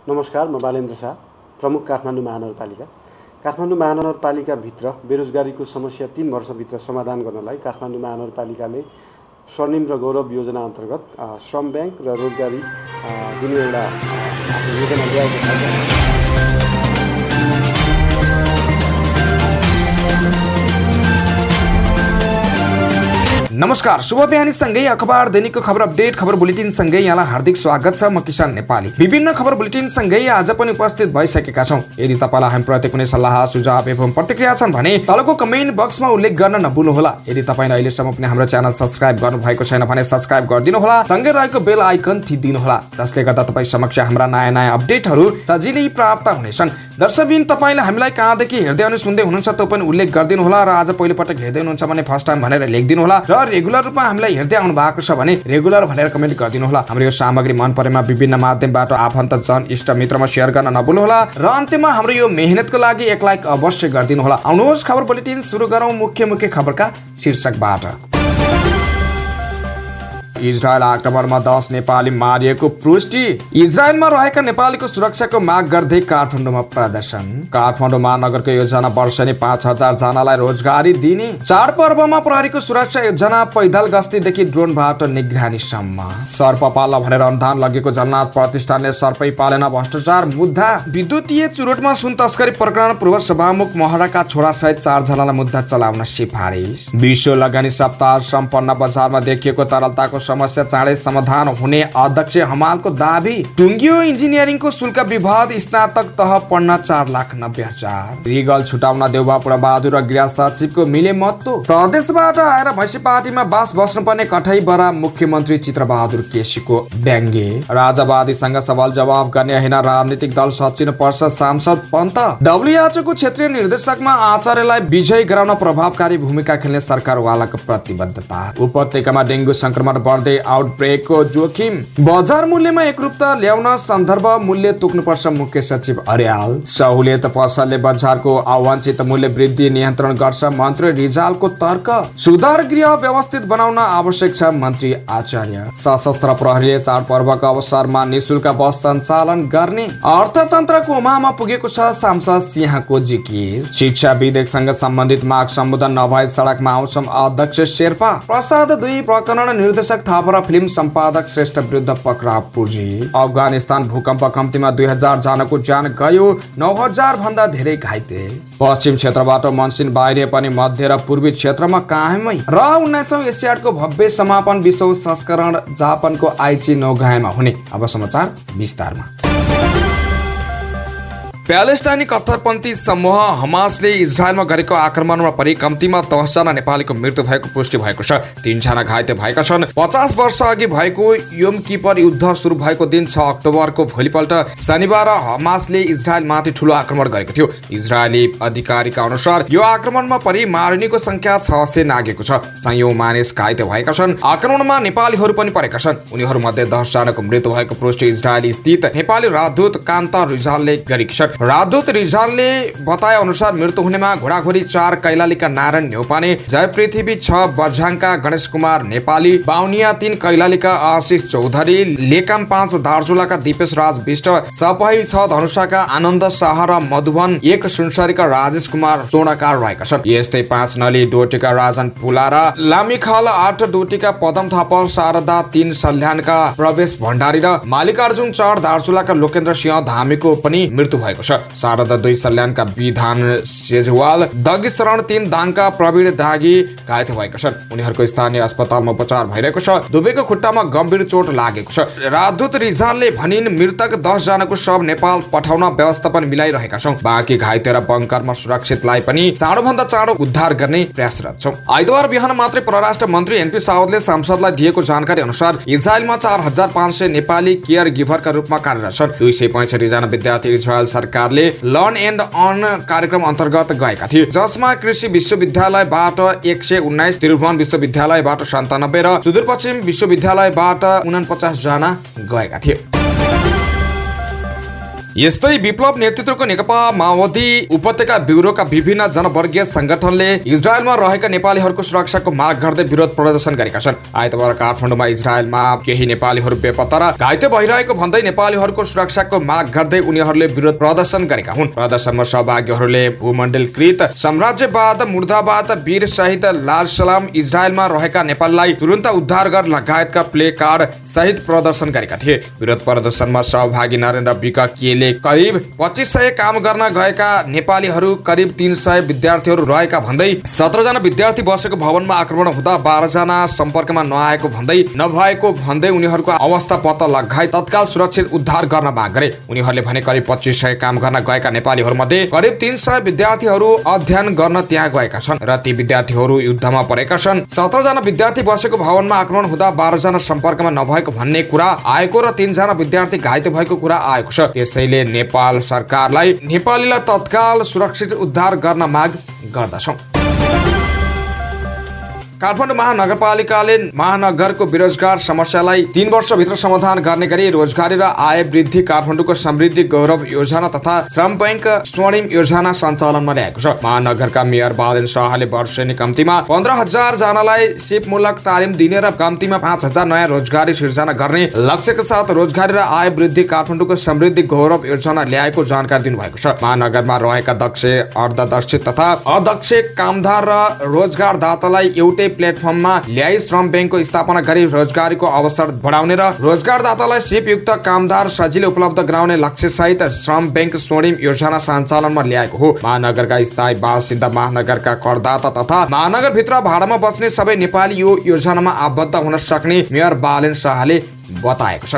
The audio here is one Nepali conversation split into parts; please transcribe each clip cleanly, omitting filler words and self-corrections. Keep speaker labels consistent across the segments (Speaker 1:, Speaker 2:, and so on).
Speaker 1: नमस्कार, म बालेन्द्र शाह, प्रमुख काठमाडौँ महानगरपालिका। काठमाडौँ महानगरपालिकाभित्र बेरोजगारीको समस्या 3 वर्षभित्र समाधान गर्नलाई काठमाडौँ महानगरपालिकाले स्वर्णिम र गौरव योजना अन्तर्गत श्रम ब्याङ्क र रोजगारी दिने एउटा योजना ल्याएको छ।
Speaker 2: नमस्कार, शुभ बिहानी सँगै अखबार दैनिकको खबर अपडेट खबर बुलेटिन सँगै यहाँलाई हार्दिक स्वागत छ। म किसान नेपाली। विभिन्न खबर बुलेटिन सँगै आज पनि उपस्थित भइसकेका छौं। यदि तपाईलाई हामीप्रति कुनै सल्लाह सुझाव एवं प्रतिक्रिया छन् भने तलको कमेन्ट बक्समा उल्लेख गर्न नभुल्नुहोला। यदि तपाईले अहिलेसम्म पनि हाम्रो च्यानल सब्स्क्राइब गर्नुभएको छैन भने सब्स्क्राइब गरिदिनु होला। सँगै रहेको बेल आइकन थिचिदिनु होला, जसले गर्दा तपाई समक्ष हाम्रा नयाँ अपडेटहरू सजिलै प्राप्त हुनेछन्। दर्शकबिन, तपाईले हामीलाई कहाँदेखि हेर्दै अनि सुन्दै हुनुहुन्छ त्यो पनि उल्लेख गरिदिनु होला र आज पहिलो पटक हेर्दै हुनुहुन्छ भने फर्स्ट टाइम भनेर लेखिदिनु होला र रेगुलर रूपमा हामीलाई हेर्दै आउनु भएको छ भने रेगुलर भनेर कमेन्ट गरिदिनु होला। हाम्रो यो सामग्री मन परेमा विभिन्न माध्यमबाट आफन्त जन इष्ट मित्रमा शेयर गर्न नभुल्नु होला र अन्त्यमा हाम्रो यो मेहनतको लागि एक लाइक अवश्य गरिदिनु होला। आउनुहोस् खबर बुलेटिन सुरु गरौँ मुख्य खबरका शीर्षकबाट। इजरायल आक्रमणमा 10 नेपाली मारिएको पुष्टि। इजरायलमा रहेका नेपालीको सुरक्षाको माग गर्दै काठमाडौँमा प्रदर्शन। काठमाडौँ महानगरको योजना वर्षेनी 5000 जनालाई रोजगारी दिने। चाडपर्वमा प्रहरीको सुरक्षा योजना पैदल गस्तीदेखि ड्रोनबाट निगरानीसम्म। सर्प पाल्न भनेर अनुदान लगेको जगन्नाथ प्रतिष्ठानले सर्पै पालेन भ्रष्टाचार मुद्दा। विद्युतीय चुरोटमा सुन तस्करी प्रकरण पूर्व सभामुख महराका छोरा सहित 4 जनालाई मुद्दा चलाउन सिफारिस। विश्व लगानी सप्ताह सम्पन्न बजारमा देखिएको तरलताको समस्या चाँडै समाधान हुने अध्यक्ष हमालको दाबी। टुङ्गियो इन्जिनियरिङको शुल्क विवाद, स्नातक तह पढ्न 4,90,000। रिगल छुटाउन देउबा पुरबहादुर र गृह सचिवको मिले मततो। प्रदेशबाट आएर भैँसी पार्टीमा बास बस्नुपर्ने कठैबरा मुख्यमन्त्री चित्रबहादुर केसीको व्यङ्ग्य। राजावादीसँग सवाल जवाब गर्ने हैन राजनीतिक दल सचिन पर्छ सांसद पन्त। WHO को क्षेत्रीय निर्देशकमा आचार्यलाई विजय गराउन प्रभावकारी भूमिका खेल्ने सरकारवालाको प्रतिबद्धता। उपत्यकामा डेङ्गु संक्रमण आउटब्रेकको जोखिम। बजार मूल्यमा एकरूपता ल्याउन सन्दर्भ मूल्य तोक्नुपर्छ मुख्य सचिव अर्याल। सहुलियत पसलले बजारको अवांछित मूल्य वृद्धि नियन्त्रण गर्छ मन्त्री रिजालको तर्क। सुधार गृह व्यवस्थित बनाउन आवश्यक छ मन्त्री आचार्य। सशस्त्र प्रहरीले चाडपर्वको अवसरमा निशुल्क बस सञ्चालन गर्ने। अर्थतन्त्र कोमामा पुगेको छ सांसद सिंहको जिकिर। शिक्षा विधेयकसँग सम्बन्धित माग सम्बोधन नभए सडकमा आउँछौं अध्यक्ष शेर्पा। प्रसाद 2 प्रकरण निर्देशक थापरा फिल्म सम्पादक श्रेष्ठ विरुद्ध पक्राउ पुर्जी। अफगानिस्तान भूकम्प कम्तीमा 2000 जनाको ज्यान गयो, 9000 भन्दा धेरै घाइते। पश्चिम क्षेत्रबाट मनसिन बाहिरिए पनि मध्य र पूर्वी क्षेत्रमा कायमै र 19औं एसियाडको भव्य समापन विश्व संस्करण जापानको आइची नोगायामा हुने। अब समाचार विस्तारमा। प्यालेस्टाइनी कट्टरपन्थी समूह हमासले इजरायलमा गरेको आक्रमणमा परि कम्तीमा 10 जना नेपालीको मृत्यु भएको पुष्टि भएको छ। 3 जना घाइते भएका छन्। 50 वर्ष अघि भएको योम किपर युद्ध सुरु भएको दिन 6 अक्टोबरको भोलिपल्ट शनिबार हमासले इजरायलमाथि ठूलो आक्रमण गरेको थियो। इजरायली अधिकारीका अनुसार यो आक्रमणमा परि मारिनेको संख्या 600 नागेको छ। सयौं मानिस घाइते भएका छन्। आक्रमणमा नेपालीहरू पनि परेका छन्। उनीहरूमध्ये 10 जनाको मृत्यु भएको पुष्टि इजरायली स्थित नेपाली राजदूत कान्त रिजालले गरेकी छन्। राजदूत रिजालले बताए अनुसार मृत्यु हुनेमा घोडाघोडी 4 कैलालीका नारायण न्यौपाने, जय पृथ्वी 6 बझाङका गणेश कुमार नेपाली, बाउनिया 3 कैलालीका आशिष चौधरी, लेकाम 5 दार्चुलाका दीपेश राज विष्ट, सपही 6 धनुषाका आनन्द शाह र मधुवन 1 सुनसरीका राजेश कुमार चौडाकार रहेका छन्। यस्तै 5 नली डोटीका राजन पुलारा, लामीखाल 8 डोटीका पदम थापा, शारदा 3 सल्यानका प्रवेश भण्डारी र मालिकार्जुन 4 दार्चुलाका लोकेन्द्र सिंह धामीको पनि मृत्यु भएको छ। शारदा 2 सल्यानका विधान सेजवाल, दगी शरण 3 दाङका प्रवीण दागी घाइते भएका छन्। उनीहरूको स्थानीय अस्पतालमा उपचार भइरहेको छ। दुवैको खुट्टामा गम्भीर चोट लागेको छ। राजदूत रिजालले भनिन् मृतक 10 जनाको शव नेपाल पठाउन व्यवस्थापन मिलाइरहेका छौं। बाँकी घाइते र बङ्करमा सुरक्षितलाई पनि चाँडोभन्दा चाँडो उद्धार गर्ने प्रयासरत छौं। आइतबार बिहान मात्रै परराष्ट्र मन्त्री एनपी साउदले सांसदलाई दिएको जानकारी अनुसार इजरायलमा 4500 नेपाली केयर गिभरका रूपमा कार्यरत छन्। 265 जना विद्यार्थी इजरायल सरकारले लर्न एन्ड अर्न कार्यक्रम अन्तर्गत गएका थिए, जसमा कृषि विश्वविद्यालयबाट 119, त्रिभुवन विश्वविद्यालयबाट 97 र सुदूरपश्चिम विश्वविद्यालयबाट 49 जना गएका थिए। यस्तै विप्लव नेतृत्वको नेकपा माओवादी उपत्यका ब्युरोका विभिन्न जनवर्गीय संगठनले इजरायलमा रहेका नेपालीहरूको सुरक्षाको माग गर्दै विरोध प्रदर्शन गरेका छन्। आइतबार काठमाडौँमा इजरायलमा केही नेपालीहरू बेपत्ता र घाइते भइरहेको भन्दै नेपालीहरूको सुरक्षाको माग गर्दै उनीहरूले विरोध प्रदर्शन गरेका हुन्। प्रदर्शनमा सहभागीहरूले भूमण्डलकृत साम्राज्यवाद मुर्दाबाद वीर शहीद लाल सलाम इजरायलमा रहेका नेपालीलाई तुरन्त उद्धार गर लगायतका प्ले कार्ड सहित प्रदर्शन गरेका थिए। विरोध प्रदर्शनमा सहभागी नरेन्द्र विक केले करिब 2500 काम गर्न गएका नेपालीहरू करिब 300 विद्यार्थीहरू रहेका भन्दै 17 जना विद्यार्थी बसेको भवनमा आक्रमण हुँदा 12 जना सम्पर्कमा नभएको भन्दै उनीहरूको अवस्था पत्ता लगाई तत्काल सुरक्षित उद्धार गर्न माग गरे। उनीहरूले भने करिब 2500 काम गर्न गएका नेपालीहरू मध्ये करिब 300 विद्यार्थीहरू अध्ययन गर्न त्यहाँ गएका छन् र ती विद्यार्थीहरू युद्धमा परेका छन्। 17 जना विद्यार्थी बसेको भवनमा आक्रमण हुँदा 12 जना सम्पर्कमा नभएको भन्ने कुरा आएको र 3 जना विद्यार्थी घाइते भएको कुरा आएको छ। त्यसैले नेपाल सरकारलाई नेपालीलाई तत्काल सुरक्षित उद्धार गर्न माग गर्दछौं। काठमाडौँ महानगरपालिकाले महानगरको बेरोजगार समस्यालाई 3 वर्षभित्र समाधान गर्ने गरी रोजगारी र आय वृद्धि काठमाडौँको समृद्धि गौरव योजना तथा श्रम बैंक स्वर्णिम योजना सञ्चालनमा ल्याएको छ। महानगरका मेयर बालेन शाहले वर्षेनी कम्तीमा 15,000 जनालाई सिपमूलक तालिम दिने र कम्तीमा 5,000 नयाँ रोजगारी सिर्जना गर्ने लक्ष्यका साथ रोजगारी र आय वृद्धि काठमाडौँको समृद्धि गौरव योजना ल्याएको जानकारी दिनुभएको छ। महानगरमा रहेका दक्ष अर्धदक्ष तथा अदक्ष कामदार र रोजगारदातालाई एउटै प्लेटफर्ममा ल्याई श्रम बैंकको स्थापना गरी रोजगारीको अवसर बढाउने र रोजगारदातालाई सिपयुक्त कामदार सजिलै उपलब्ध गराउने लक्ष्य सहित श्रम बैंक स्वर्णिम योजना सञ्चालनमा ल्याएको हो। महानगरका स्थायी बासिन्दा महानगरका करदाता तथा महानगरभित्र भाडामा बस्ने सबै नेपाली यो योजनामा आबद्ध हुन सक्ने मेयर बालेन शाहले बताएको छ।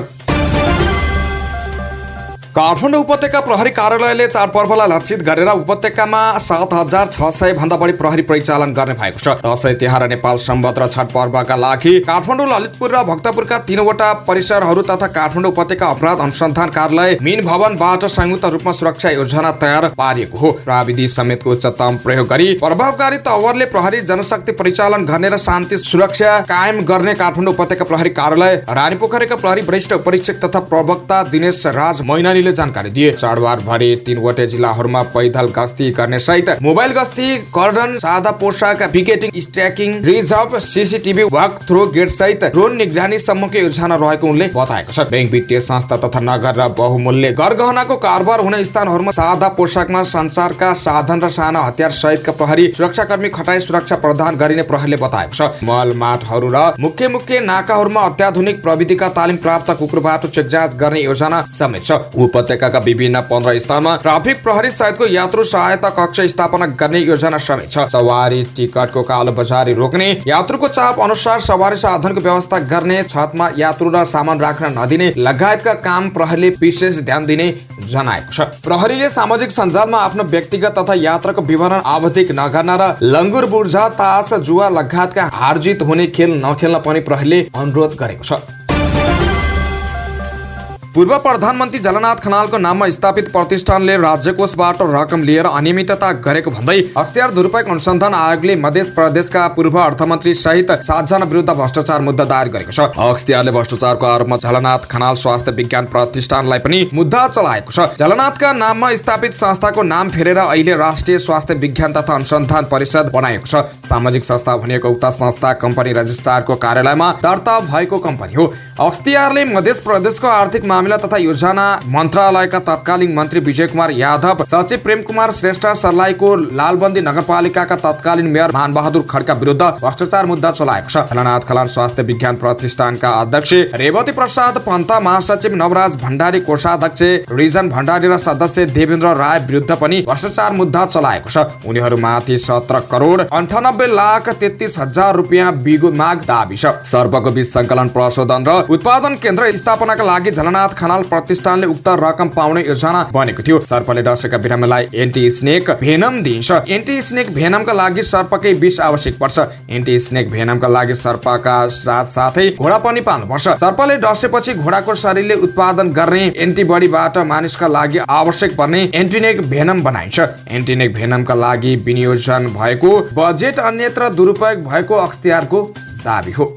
Speaker 2: काठमाडौँ उपत्यका प्रहरी कार्यालयले चाडपर्वलाई लक्षित गरेर उपत्यकामा 7,600 भन्दा बढी प्रहरी परिचालन गर्ने भएको छ। दशैं तिहार नेपाल सम्वत र छठ पर्वका लागि काठमाडौँ ललितपुर र भक्तपुरका 3वटा परिसरहरू तथा काठमाडौँ उपत्यका अपराध अनुसन्धान कार्यालय मीन भवनबाट संयुक्त रूपमा सुरक्षा योजना तयार पारिएको हो। प्राविधि समेतको उच्चतम प्रयोग गरी प्रभावकारी तवरले प्रहरी जनशक्ति परिचालन गर्ने र शान्ति सुरक्षा कायम गर्ने काठमाडौँ उपत्यका प्रहरी कार्यालय रानीपोखरीका प्रहरी वरिष्ठ परीक्षक तथा प्रवक्ता दिनेश राज मैनाली जानकारी दिए। चाडबार भरि 3वटै जिल्लाहरूमा पैदल गस्ती गर्ने सहित मोबाइल गस्ती कर्डन सादा पोशाक picketing stacking reserve CCTV walk through gate सहित ड्रोन निगरानी सम्मको योजना रहेको उनले बताएको छ। बैंक वित्तीय संस्था तथा नगर र बहुमूल्य गरगहनाको कारोबार हुने स्थानहरूमा सादा पोशाकमा संचारका साधन र साना हतियार सहितका प्रहरी सुरक्षाकर्मी खटाई सुरक्षा प्रदान गरिने प्रहरीले बताएको छ। मल माटहरू र मुख्य नाकाहरूमा अत्याधुनिक प्रविधिका तालिम प्राप्त कुकुरबाट चेकजाँच गर्ने योजना समेत छ। उपत्यकाका विभिन्न 15 स्थानमा ट्राफिक प्रहरी सहितको यात्रु सहायता कक्ष स्थापना गर्ने योजना समेत छ। सवारी टिकटको कालो बजारी रोक्ने, यात्रुको चाप अनुसार सवारी साधनको व्यवस्था गर्ने, छतमा यात्रु र सामान राख्न नदिने लगायतका काम प्रहरीले विशेष ध्यान दिने जनाएको छ। प्रहरीले सामाजिक सञ्जालमा आफ्नो व्यक्तिगत तथा यात्राको विवरण आवधिक नगर्न र लङ्गुर बुर्जा तास जुवा लगायतका हारजित हुने खेल नखेल्न पनि प्रहरीले अनुरोध गरेको छ। पूर्व प्रधानमन्त्री झलनाथ खनालको नाममा स्थापित प्रतिष्ठानले राज्यकोषबाट रकम लिएर अनियमितता गरेको भन्दै अख्तियार दुरुपयोग अनुसन्धान आयोगले मध्य प्रदेशका पूर्व अर्थमन्त्री सहित 7 जना विरुद्ध भ्रष्टाचार मुद्दा दायर गरेको छ। अख्तियारले भ्रष्टाचारको आरोपमा झलनाथ खनाल स्वास्थ्य विज्ञान प्रतिष्ठानलाई पनि मुद्दा चलाएको छ। झलनाथका नाममा स्थापित संस्थाको नाम फेरेर अहिले राष्ट्रिय स्वास्थ्य विज्ञान तथा अनुसन्धान परिषद बनाएको छ। सामाजिक संस्था भनेको उक्त संस्था कम्पनी रजिस्ट्रारको कार्यालयमा दर्ता भएको कम्पनी हो। अख्तियारले मध्य प्रदेशको आर्थिक मामिला तथा योजना मन्त्रालयका तत्कालीन मन्त्री विजय कुमार यादव, सचिव प्रेम कुमार श्रेष्ठ, सर्लाहीको लालबन्दी नगरपालिकाका तत्कालीन मेयर मानबहादुर खड्का विरुद्ध भ्रष्टाचार मुद्दा चलाएको छ। झलनाथ खनाल स्वास्थ्य विज्ञान प्रतिष्ठानका अध्यक्ष रेवती प्रसाद पन्त, महासचिव नवराज भण्डारी, कोषाध्यक्ष रिजन भण्डारी र सदस्य देवेन्द्र राय विरुद्ध पनि भ्रष्टाचार मुद्दा चलाएको छ। उनीहरूमाथि 17,98,33,000 रुपियाँ बिगो माग दाबी छ। सर्पको बीज संकलन प्रशोधन र उत्पादन केन्द्र स्थापनाका लागि झलनाथ खनाल प्रतिष्ठानले उक्त रकम पाउने योजना बनेको थियो। सर्पले डसेका बिरामीलाई एन्टी स्नेक भेनम दिइन्छ। एन्टी स्नेक भेनमका लागि सर्पकै विष आवश्यक पर्छ। एन्टी स्नेक भेनमका लागि सर्पका साथसाथै घोडा पनि पाल्नुपर्छ। सर्पले डसेपछि घोडाको शरीरले उत्पादन गर्ने एन्टिबडीबाट मानिसका लागि आवश्यक पर्ने एन्टिनेक भेनम बनाइन्छ। एन्टिनेक भेनमका लागि विनियोजन भएको बजेट अन्यत्र दुरुपयोग भएको अख्तियारको दाबी हो।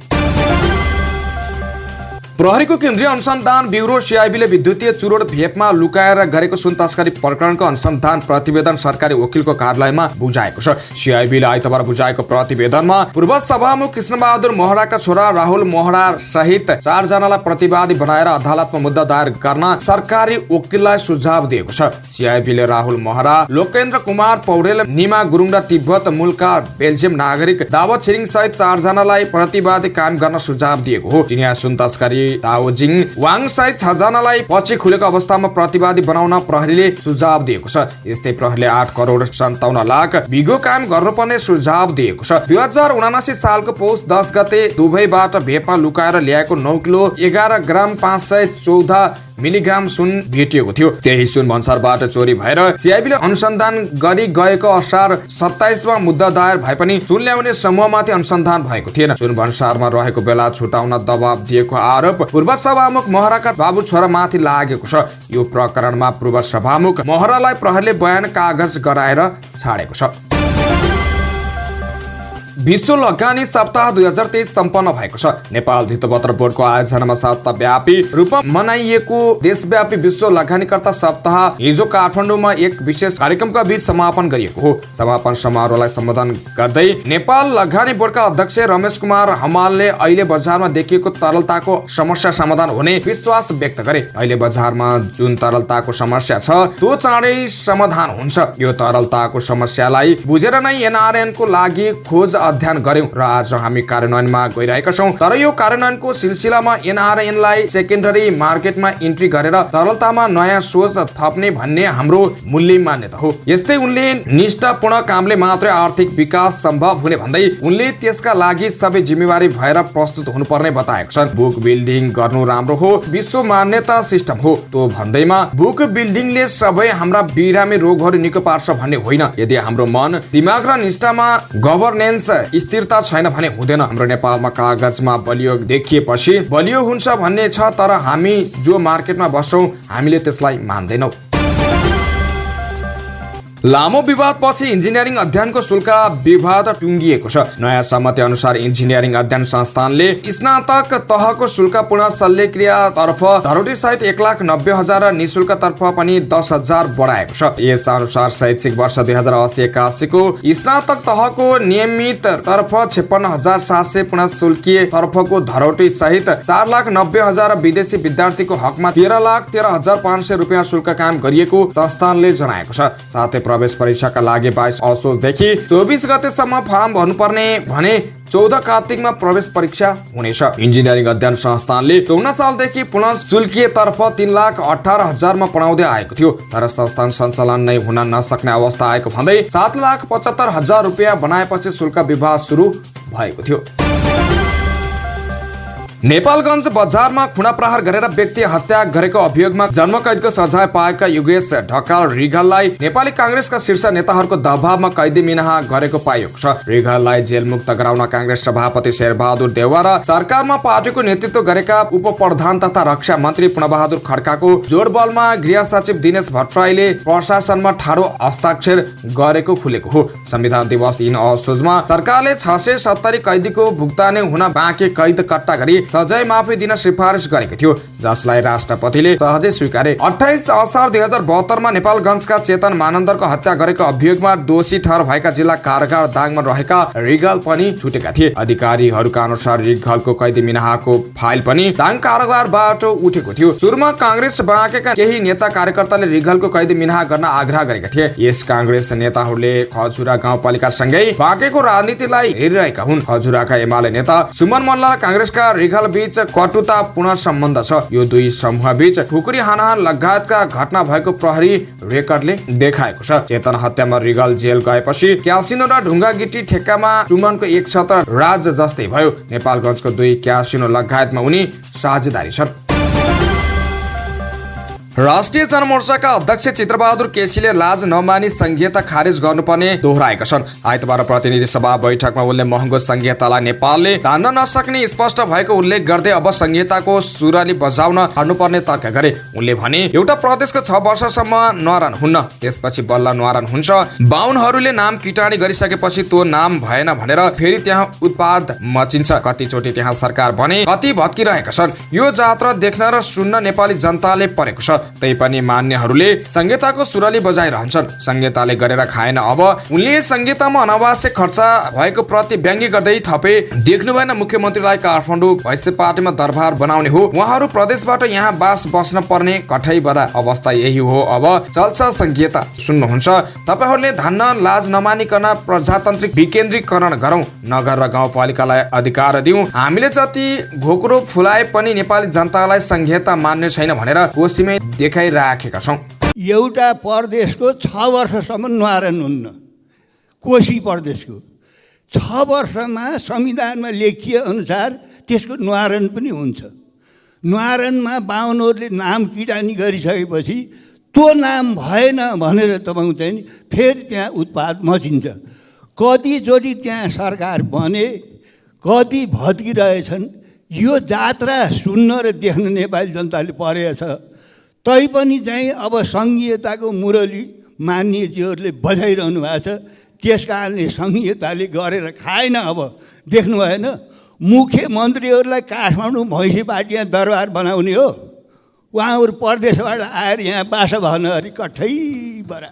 Speaker 2: प्रहरीको केन्द्रीय अनुसन्धान ब्युरो सिआइबीले विद्युतीय चुरोट भेपमा लुकाएर गरेको सुन तस्करी प्रकरणको अनुसन्धान प्रतिवेदन सरकारी वकिलको कार्यालयमा बुझाएको छ। सिआइबीले आइतबार बुझाएको प्रतिवेदनमा पूर्व सभामुख कृष्णबहादुर महराका छोरा राहुल महरा सहित 4 जनालाई प्रतिवादी बनाएर अदालतमा मुद्दा दायर गर्न सरकारी वकिललाई सुझाव दिएको छ। सिआइबीले राहुल महरा, लोकेन्द्र कुमार पौडेल, निमा गुरुङ र तिब्बत मूलका बेल्जियम नागरिक दावत छिरिङ सहित 4 जनालाई प्रतिवादी कायम गर्न सुझाव दिएको हो। तिनीहरू सुन तस्करी दाओजिङ वाङ सहित 6 जनालाई पछि खुलेको अवस्थामा प्रतिवादी बनाउन प्रहरीले सुझाव दिएको छ। यस्तै प्रहरीले 8 करोड 57 लाख बिघो कायम गर्नुपर्ने सुझाव दिएको छ। 2079 सालको पौष 10 गते दुबईबाट भेपमा लुकाएर ल्याएको 9 किलो 11 ग्राम 514 मिलिग्राम सुन भेटिएको थियो। त्यही सुन भन्सारबाट चोरी भएर सिआइबीले अनुसन्धान गरी गएको असार 27 मा मुद्दा दायर भए पनि सुन ल्याउने समूहमाथि अनुसन्धान भएको थिएन। सुन भन्सारमा रहेको बेला छुटाउन दबाब दिएको आरोप पूर्व सभामुख महराका बाबु छोरामाथि लागेको छ। यो प्रकरणमा पूर्व सभामुख महरालाई प्रहरीले बयान कागज गराएर छाडेको छ। विश्व लगानी सप्ताह 2023 सम्पन्न भएको छ। नेपाल धितोपत्र बोर्डको आयोजनामा सप्ताहव्यापी रूपमा मनाइएको देशव्यापी विश्व लगानीकर्ता सप्ताह हिजो काठमाडौँमा एक विशेष कार्यक्रमका बीच समापन गरिएको हो। समापन समारोहलाई सम्बोधन गर्दै नेपाल लगानी बोर्डका अध्यक्ष रमेश कुमार हमालले अहिले बजारमा देखिएको तरलताको समस्या समाधान हुने विश्वास व्यक्त गरे। अहिले बजारमा जुन तरलताको समस्या छ त्यो चाँडै समाधान हुन्छ। यो तरलताको समस्यालाई बुझेर नै एनआरएनको लागि खोज अध्ययन गर्यौं र आज हामी कार्यान्वयनमा गइरहेका छौं। तर यो कार्यान्वयनको सिलसिलामा एनआरएनलाई सेकेन्डरी मार्केटमा इन्ट्री गरेर तरलतामा नयाँ सोच थप्ने भन्ने हाम्रो मूल्य मान्यता हो। यस्तै उनले निष्ठापूर्ण कामले मात्रै आर्थिक विकास सम्भव हुने भन्दै उनले त्यसका लागि सबै जिम्मेवारी भएर प्रस्तुत हुनुपर्ने बताएका छन्। बुक बिल्डिङ गर्नु राम्रो हो, विश्व मान्यता सिस्टम हो। त्यो भन्दैमा बुक बिल्डिङले सबै हाम्रा बिरामी रोगहरू निको पार्छ भन्ने होइन। यदि हाम्रो मन, दिमाग र निष्ठामा गभर्नेन्स स्थिरता छैन भने हुँदैन। हाम्रो नेपालमा कागजमा बलियो देखिएपछि बलियो हुन्छ भन्ने छ, तर हामी जो मार्केटमा बस्छौं हामीले त्यसलाई मान्दैनौं। लामो विवादपछि इन्जिनियरिङ अध्ययनको शुल्क विवाद टुङ्गिएको छ। नयाँ सहमति अनुसार इन्जिनियरिङ अध्ययन संस्थानले स्नातक तहको शुल्क पुनः शल्यक्रियातर्फ धरोटी सहित 1,90,000 र निशुल्क तर्फ पनि 10,000 बढाएको छ। यस अनुसार शैक्षिक वर्ष 2080-81 को स्नातक तहको नियमित तर्फ 56,700, पुनः शुल्कीय तर्फको धरोटी सहित 4,90,000 र विदेशी विद्यार्थीको हकमा 13,13,500 रुपियाँ शुल्क कायम गरिएको संस्थानले जनाएको छ। साथै प्रवेश परीक्षाका लागि 22 असोजदेखि 24 गतेसम्म फारम भर्नुपर्ने भने 14 कार्तिकमा प्रवेश परीक्षा हुनेछ। इन्जिनियरिङ अध्ययन संस्थानले 54 सालदेखि पुनः शुल्कीय तर्फ 3,18,000 मा पढाउँदै आएको थियो, तर संस्थान सञ्चालन नै हुन नसक्ने अवस्था आएको भन्दै 7,75,000 रुपियाँ बनाएपछि शुल्क विवाद सुरु भएको थियो। नेपालगञ्ज बजारमा खुना प्रहार गरेर व्यक्ति हत्या गरेको अभियोगमा जन्मकैदको सजाय पाएका योगेश ढकाल रिघललाई नेपाली कांग्रेसका शीर्ष नेताहरूको दबावमा कैदी मिनाहा गरेको पाइएको छ। रिघललाई जेलमुक्त गराउन कांग्रेस सभापति शेरबहादुर देउवा र सरकारमा पार्टीको नेतृत्व गरेका उपप्रधान तथा रक्षा मन्त्री पूर्णबहादुर खड्काको जोडबलमा गृह सचिव दिनेश भट्टराईले प्रशासनमा ठाडो हस्ताक्षर गरेको खुलेको हो। संविधान दिवस 3 असोजमा सरकारले 670 कैदीको भुक्तानी हुन बाँकी कैद कट्टा गरी सजाय माफी दिन सिफारिस गरेको थियो, जसलाई राष्ट्रपतिले सहजै स्वीकारे। 28 असार 2072 मा नेपालगञ्जका चेतन मानन्दरको हत्या गरेको अभियोगमा दोषी ठहर भएका जिल्ला कारागार दाङमा रहेका रिघल पनि छुटेका थिए। अधिकारीहरूका अनुसार रिघलको कैदी मिनाहाको फाइल पनि दाङ कारागारबाट उठेको थियो। सुरुमा कांग्रेस बाँकेका केही नेता कार्यकर्ताले रिघलको कैदी मिनाहा गर्न आग्रह गरेका थिए। यस कांग्रेस नेताहरूले खजुरा गाउँपालिका सँगै बाँकेको राजनीतिलाई हेरिरहेका हुन्। खजुराका एमाले नेता सुमन मल्ल कांग्रेसका रिघल बीच कटुता पुनः सम्बन्ध छ। यो दुई समूह बीच ठुकुरी हानाहान लगायतका घटना भएको प्रहरी रेकर्डले देखाएको छ। चेतन हत्यामा रिघल जेल गएपछि क्यासिनो र ढुङ्गा गिटी ठेक्कामा चुमनको एक छत्र राज जस्तै भयो। नेपालगञ्जको 2 क्यासिनो लगायतमा उनी साझेदारी छन्। राष्ट्रिय जनमोर्चाका अध्यक्ष चित्रबहादुर केसीले लाज नमानी संघीयता खारेज गर्नुपर्ने दोहोऱ्याएका छन्। आइतबार प्रतिनिधि सभा बैठकमा उनले महँगो संघीयतालाई नेपालले तान्न नसक्ने स्पष्ट भएको उल्लेख गर्दै अब संघीयताको सुराली बजाउन हार्नुपर्ने तर्क गरे। उनले भने एउटा प्रदेशको 6 वर्षसम्म न्वारन हुन्न, त्यसपछि बल्ल न्वारन हुन्छ। बाहुनहरूले नाम किटानी गरिसकेपछि त्यो नाम भएन भनेर फेरि त्यहाँ उत्पाद मचिन्छ। कतिचोटि त्यहाँ सरकार बने, कति भत्किरहेका छन्। यो जात्रा देख्न र सुन्न नेपाली जनताले परेको छ। तैपनि मान्यहरूले संहिताको सुराली बजाइरहन्छन्। संहिताले गरेर खाएन। अब उनले संहितामा अनावश्यक खर्च भएको प्रति व्यङ्ग्य गर्दै थपे, देख्नु भएन मुख्यमन्त्रीलाई काठमाडौँ भैँसे पार्टीमा दरबार बनाउने हो, उहाँहरू प्रदेशबाट यहाँ बास बस्न पर्ने कठैबरा अवस्था यही हो। अब चल्छ संहिता। सुन्नुहुन्छ, तपाईहरूले धन्न लाज नमानिकन प्रजातान्त्रिक विकेन्द्रीकरण गरौँ, नगर र गाउँपालिकालाई अधिकार दिउँ। हामीले जति घोक्रो फुलाए पनि नेपाली जनतालाई संहिता मान्ने छैन भनेर कोसीमै देखाइराखेका छौँ।
Speaker 3: एउटा प्रदेशको 6 वर्षसम्म न्वारन हुन्न। कोशी प्रदेशको 6 वर्षमा संविधानमा लेखिए अनुसार त्यसको न्वारन पनि हुन्छ। न्वारनमा बाहुनहरूले नाम किटानी गरिसकेपछि त्यो नाम भएन भनेर तपाईँ चाहिँ फेरि त्यहाँ उत्पाद मचिन्छ। कतिचोटि त्यहाँ सरकार बने, कति भत्किरहेछन्। यो जात्रा सुन्न र देख्न नेपाली जनताले परेछ। तैपनि चाहिँ अब संघीयताको मुरली मान्यजीहरूले बजाइरहनु भएको छ। त्यस कारणले संघीयताले गरेर खाएन। अब देख्नु भएन, मुख्यमन्त्रीहरूलाई काठमाडौँ भैँसी पार्टीमा दरबार बनाउने हो, उहाँहरू प्रदेशबाट आएर यहाँ बासा भन अरे कठै बरा।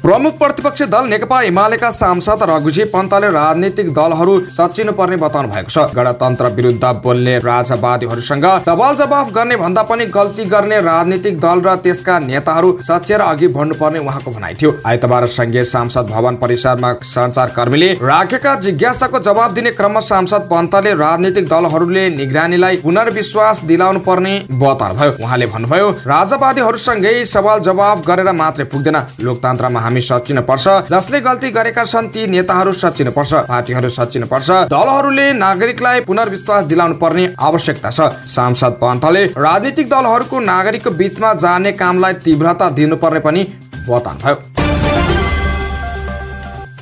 Speaker 2: प्रमुख प्रतिपक्ष दल नेकपा एमालेका सांसद रघुजी पन्तले राजनीतिक दलहरू सच्चिनु पर्ने बताउनु भएको छ। गणतन्त्र विरुद्ध बोल्ने राजवादीहरूसँग सवाल जवाफ गर्ने भन्दा पनि गल्ती गर्ने राजनीतिक दल र त्यसका नेताहरू सचेर अघि बढ्नुपर्ने उहाँको भनाइ थियो। आइतबार संघीय सांसद भवन परिसरमा सञ्चारकर्मीले राखेका जिज्ञासाको जवाब दिने क्रममा सांसद पन्तले राजनीतिक दलहरूले निगरानीलाई पुनर्विश्वास दिलाउनु पर्ने बताउनुभयो। उहाँले भन्नुभयो, राजवादीहरूसँगै सवाल जवाफ गरेर मात्रै पुग्दैन, लोकतन्त्रमा हामी सच्चिन पर्छ। जसले गल्ती गरेका छन् ती नेताहरू सच्चिन पर्छ, पार्टीहरू सच्चिन पर्छ, दलहरूले नागरिकलाई पुनर्विश्वास दिलाउनु पर्ने आवश्यकता छ। सांसद पन्तले राजनीतिक दलहरूको नागरिकको बीचमा जाने कामलाई तीव्रता दिनुपर्ने पनि बताउनुभयो।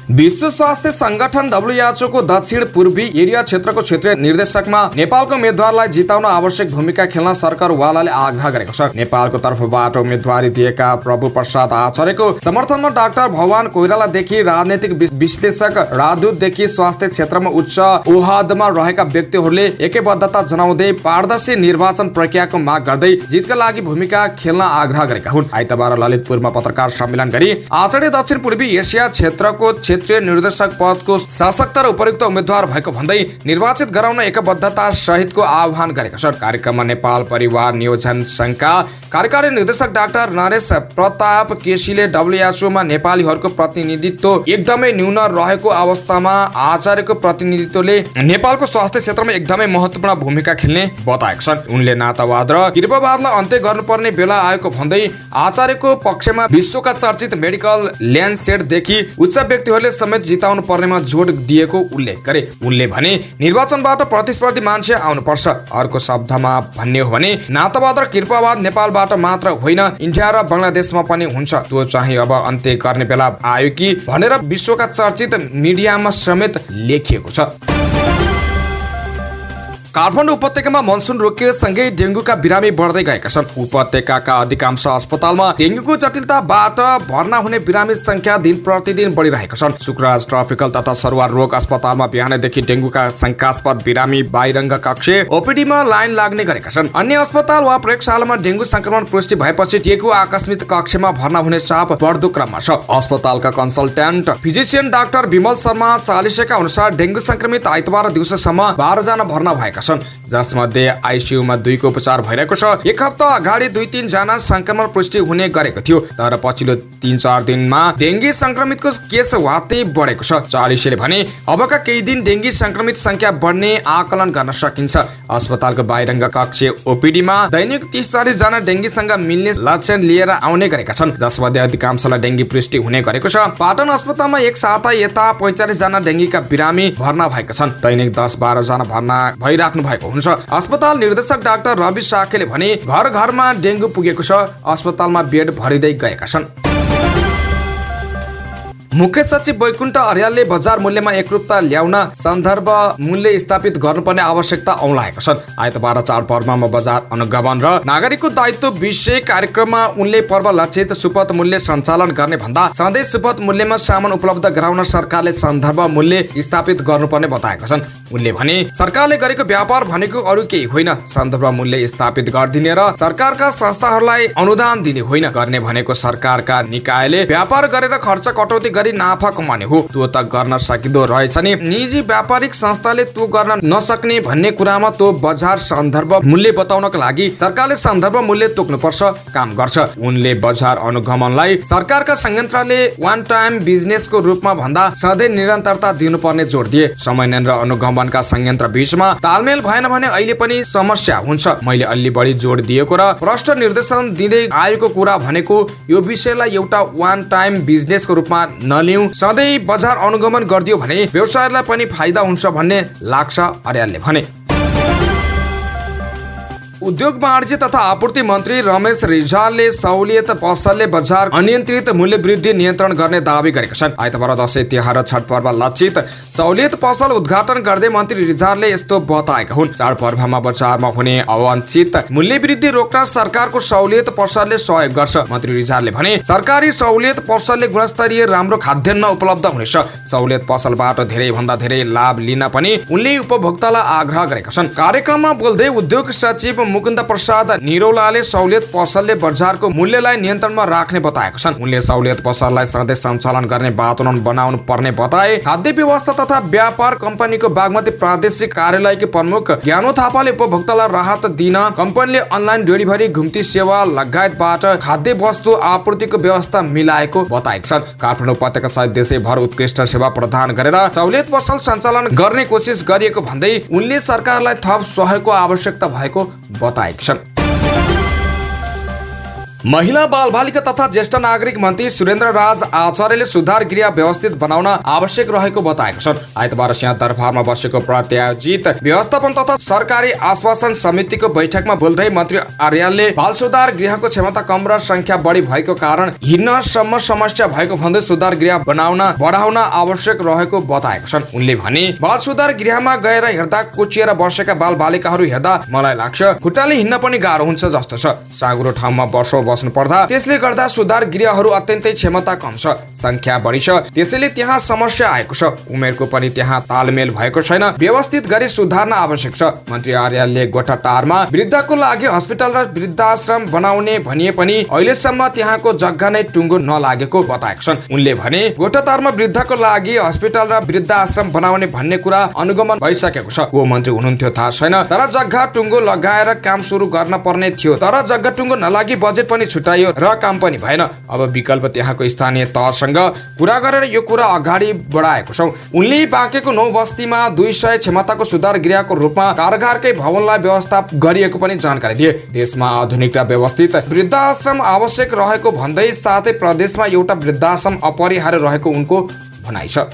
Speaker 2: विश्व स्वास्थ्य संगठन WHO को दक्षिण पूर्वी एरिया क्षेत्रको क्षेत्रीय निर्देशकमा नेपालको उम्मेद्वारलाई जिताउन आवश्यक भूमिका खेल्न सरकारवालाले आग्रह गरेको छ। नेपालको तर्फबाट उम्मेदवारी दिएका प्रभु प्रसाद आचार्यको समर्थनमा डाक्टर भगवान कोइरालादेखि राजनैतिक विश्लेषक राजदूतदेखि स्वास्थ्य क्षेत्रमा उच्च ओहदामा रहेका व्यक्तिहरूले एकैबद्धता जनाउँदै पारदर्शी निर्वाचन प्रक्रियाको माग गर्दै जितका लागि भूमिका खेल्न आग्रह गरेका हुन्। आइतबार ललितपुरमा पत्रकार सम्मेलन गरी आचार्य दक्षिण पूर्वी एसिया क्षेत्रको क्षेत्रीय निर्देशक पदको सशक्त र उपयुक्त उम्मेद्वार भएको भन्दै निर्वाचित गराउन एकबद्धता सहितको आह्वान गरेका छन्। कार्यक्रममा नेपाल परिवार नियोजन संघका कार्यकारी निर्देशक डाक्टर नरेश प्रताप केसीले WHO मा नेपालीहरूको प्रतिनिधित्व एकदमै न्यून रहेको अवस्थामा आचार्यको प्रतिनिधित्वले नेपालको स्वास्थ्य क्षेत्रमा एकदमै महत्त्वपूर्ण भूमिका खेल्ने बताएका छन्। उनले नातावाद र कृपावादलाई अन्त्य गर्नुपर्ने बेला आएको भन्दै आचार्यको पक्षमा विश्वका चर्चित मेडिकल ल्यान्डसेटदेखि उच्च व्यक्तिहरूले समेत जिताउनु पर्नेमा जोड दिएको उल्लेख गरे। उनले भने निर्वाचनबाट प्रतिस्पर्धी मान्छे आउनुपर्छ। अर्को शब्दमा भन्ने हो भने नातावाद र कृपावाद नेपालबाट मात्र होइन, इन्डिया र बङ्गलादेशमा पनि हुन्छ। त्यो चाहिँ अब अन्त्य गर्ने बेला आयो कि भनेर विश्वका चर्चित मिडियामा समेत लेखिएको छ। काठमाडौँ उपत्यकामा मनसुन रोकिएसँगै डेङ्गुका बिरामी बढ्दै गएका छन्। उपत्यकाका अधिकांश अस्पतालमा डेङ्गुको जटिलताबाट भर्ना हुने बिरामी संख्या दिन प्रतिदिन बढिरहेका छन्। शुक्रराज ट्रपिकल तथा सरुवा रोग अस्पतालमा बिहानैदेखि डेङ्गुका शंकास्पद बिरामी बाहिरङ्ग कक्ष ओपीडीमा लाइन लाग्ने गरेका छन्। अन्य अस्पताल वा प्रयोगशालामा डेङ्गु संक्रमण पुष्टि भएपछि डेङ्गु आकस्मिक कक्षमा भर्ना हुने चाप बढ्दो क्रममा छ। अस्पतालका consultant physician doctor Bimal Sharma चालिसेका अनुसार डेङ्गु संक्रमित आइतबार दिउँसोसम्म 12 जना भर्ना भएका छन्, जसमध्ये आइसियूमा 2 को उपचार भइरहेको छ। एक हप्ता अगाडि 2-3 जना संक्रमण पुष्टि हुने गरेको थियो, तर पछिल्लो 3-4 दिनमा डेङ्गी संक्रमितको केस वात्तै बढेको छ। चालिसले भने अबका केही दिन डेङ्गी संक्रमित संख्या बढ्ने आकलन गर्न सकिन्छ। अस्पतालको बाहिरङ्ग कक्ष ओपीडीमा दैनिक 30-40 जना डेङ्गीसँग मिल्ने लक्षण लिएर आउने गरेका छन्, जसमध्ये अधिकांशलाई डेङ्गी पुष्टि हुने गरेको छ। पाटन अस्पतालमा एक साता यता 45 जना डेङ्गीका बिरामी भर्ना भएका छन्। दैनिक 10-12 जना भर्ना भइरहेको राख्नु भएको हुन्छ। अस्पताल निर्देशक डाक्टर रवि साकेले भने घर घरमा डेङ्गु पुगेको छ, अस्पतालमा बेड भरिँदै गएका छन्। मुख्य सचिव वैकुण्ठ अर्यालले बजार मूल्यमा एकरूपता ल्याउन सन्दर्भ मूल्य स्थापित गर्नुपर्ने आवश्यकता औँलाएका छन्। आइतबार चाडपर्वमा बजार अनुगमन र नागरिकको दायित्व विषय कार्यक्रममा उनले पर्व लक्षित सुपथ मूल्य सञ्चालन गर्ने भन्दा सधैँ सुपथ मूल्यमा सामान उपलब्ध गराउन सरकारले सन्दर्भ मूल्य स्थापित गर्नुपर्ने बताएका छन्। उनले भने सरकारले गरेको व्यापार भनेको अरू केही होइन, सन्दर्भ मूल्य स्थापित गरिदिने र सरकारका संस्थाहरूलाई अनुदान दिने होइन। गर्ने भनेको सरकारका निकायले व्यापार गरेर खर्च कटौती नाफा कमाउने हो। त्यो त गर्न सकिँदो रहेछ नि, निजी व्यापारिक संस्थाले त्यो गर्न नसक्ने भन्ने कुरामा त्यो बजार सन्दर्भ मूल्य बताउनका लागि सरकारले सन्दर्भ मूल्य तोक्नुपर्छ काम गर्छ। उनले बजार अनुगमनलाई सरकारका संयन्त्रले वान टाइम बिजनेसको रूपमा भन्दा सधैँ निरन्तरता दिनुपर्ने जोड दिए। समन्वयन र अनुगमनका संयन्त्र बीचमा तालमेल भएन भने अहिले पनि समस्या हुन्छ। मैले अलि बढी जोड दिएको र प्रष्ट निर्देशन दिँदै आएको कुरा भनेको यो विषयलाई एउटा वान टाइम बिजनेसको रूपमा नलिउँ, सधैँ बजार अनुगमन गरिदियो भने व्यवसायलाई पनि फाइदा हुन्छ भन्ने लाग्छ, अर्यालले भने। उद्योग वाणिज्य तथा आपूर्ति मन्त्री रमेश रिजालले सहुलियत पसलले बजार अनियन्त्रित मूल्य वृद्धि नियन्त्रण गर्ने दावी गरेका छन्। आइतबार दशैं तिहार र छठ पर्व लक्षित सहुलियत पसल उद्घाटन गर्दै मन्त्री रिजालले यस्तो बताएका हुन्। चाडपर्वमा बजारमा हुने अवांछित मूल्य वृद्धि रोक्न सरकारको सहुलियत पसलले सहयोग गर्छ। मन्त्री रिजालले भने सरकारी सहुलियत पसलले गुणस्तरीय राम्रो खाद्यान्न उपलब्ध हुनेछ। सहुलियत पसलबाट धेरै भन्दा धेरै लाभ लिन पनि उनले उपभोक्तालाई आग्रह गरेका छन्। कार्यक्रममा बोल्दै उद्योग सचिव मुकुन्द प्रसाद निरौलाले सहुलियत पसलले बजारको मूल्यलाई नियन्त्रणमा राख्ने बताएका छन्। उनले सहुलियत पसललाई सधैँ सञ्चालन गर्ने वातावरण बनाउनु पर्ने बताए। खाद्य व्यवस्था तथा व्यापार कम्पनीको बागमती प्रादेशिक कार्यालयकी प्रमुख ज्ञानो थापाले उपभोक्तालाई राहत दिन कम्पनीले अनलाइन डेलिभरी, घुम्ती सेवा लगायतबाट खाद्य वस्तु आपूर्तिको व्यवस्था मिलाएको बताएका छन्। काठमाडौँ उपत्यका सहित देशैभर उत्कृष्ट सेवा प्रदान गरेर सहुलियत पसल सञ्चालन गर्ने कोसिस गरिएको भन्दै उनले सरकारलाई थप सहयोगको आवश्यकता भएको बताएका छन्। महिला बालबालिका तथा ज्येष्ठ नागरिक मन्त्री सुरेन्द्र राज आचार्यले सुधार गृह व्यवस्थित बनाउन आवश्यक रहेको बताएका छन्। आइतबार सिंहदरबारमा बसेको प्रायोजित व्यवस्थापन तथा सरकारी आश्वासन समितिको बैठकमा बोल्दै मन्त्री आर्यालले बाल सुधार गृहको क्षमता कम र संख्या बढी भएको कारण हिँड्नसम्म समस्या भएको भन्दै सुधार गृह बढाउन आवश्यक रहेको बताएका छन्। उनले भने बाल सुधार गृहमा गएर हेर्दा कोचिएर बसेका बाल बालिकाहरू हेर्दा मलाई लाग्छ खुट्टाले हिँड्न पनि गाह्रो हुन्छ जस्तो छ। साँघुरो ठाउँमा वर्षौं बस्नु पर्दा त्यसले गर्दा सुधार गृहहरू अत्यन्तै क्षमता कम छ, संख्या बढी छ, त्यसैले त्यहाँ समस्या आएको छ। उमेरको पनि त्यहाँ तालमेल भएको छैन, व्यवस्थित गरी सुधार्न आवश्यक छ। मन्त्री आर्यालले गोठाटारमा वृद्धको लागि अस्पताल र वृद्धाश्रम बनाउने भनिए पनि अहिलेसम्म त्यहाँको जग्गा नै टुङ्गो नलागेको बताएका छन्। उनले भने गोठाटारमा वृद्धको लागि अस्पताल र वृद्धाश्रम बनाउने भन्ने कुरा अनुगमन भइसकेको छ। को मन्त्री हुनुहुन्थ्यो थाहा छैन, तर जग्गा टुङ्गो लगाएर काम सुरु गर्न पर्ने थियो, तर जग्गा टुङ्गो नलागी बजेट पनि छुटाइयो र काम पनि भएन। अब विकल्प त्यहाँको स्थानीय तहसँग कुरा गरेर यो कुरा अगाडि बढाएको छौँ। उनले बाँकेको 9 बस्तीमा 200 क्षमताको सुधार गृहको रूपमा कारगारकै भवनलाई व्यवस्था गरिएको पनि जानकारी दिए। देशमा आधुनिक र व्यवस्थित वृद्धाश्रम आवश्यक रहेको भन्दै साथै प्रदेशमा एउटा वृद्धाश्रम अपरिहार्य रहेको उनको भनाइ छ।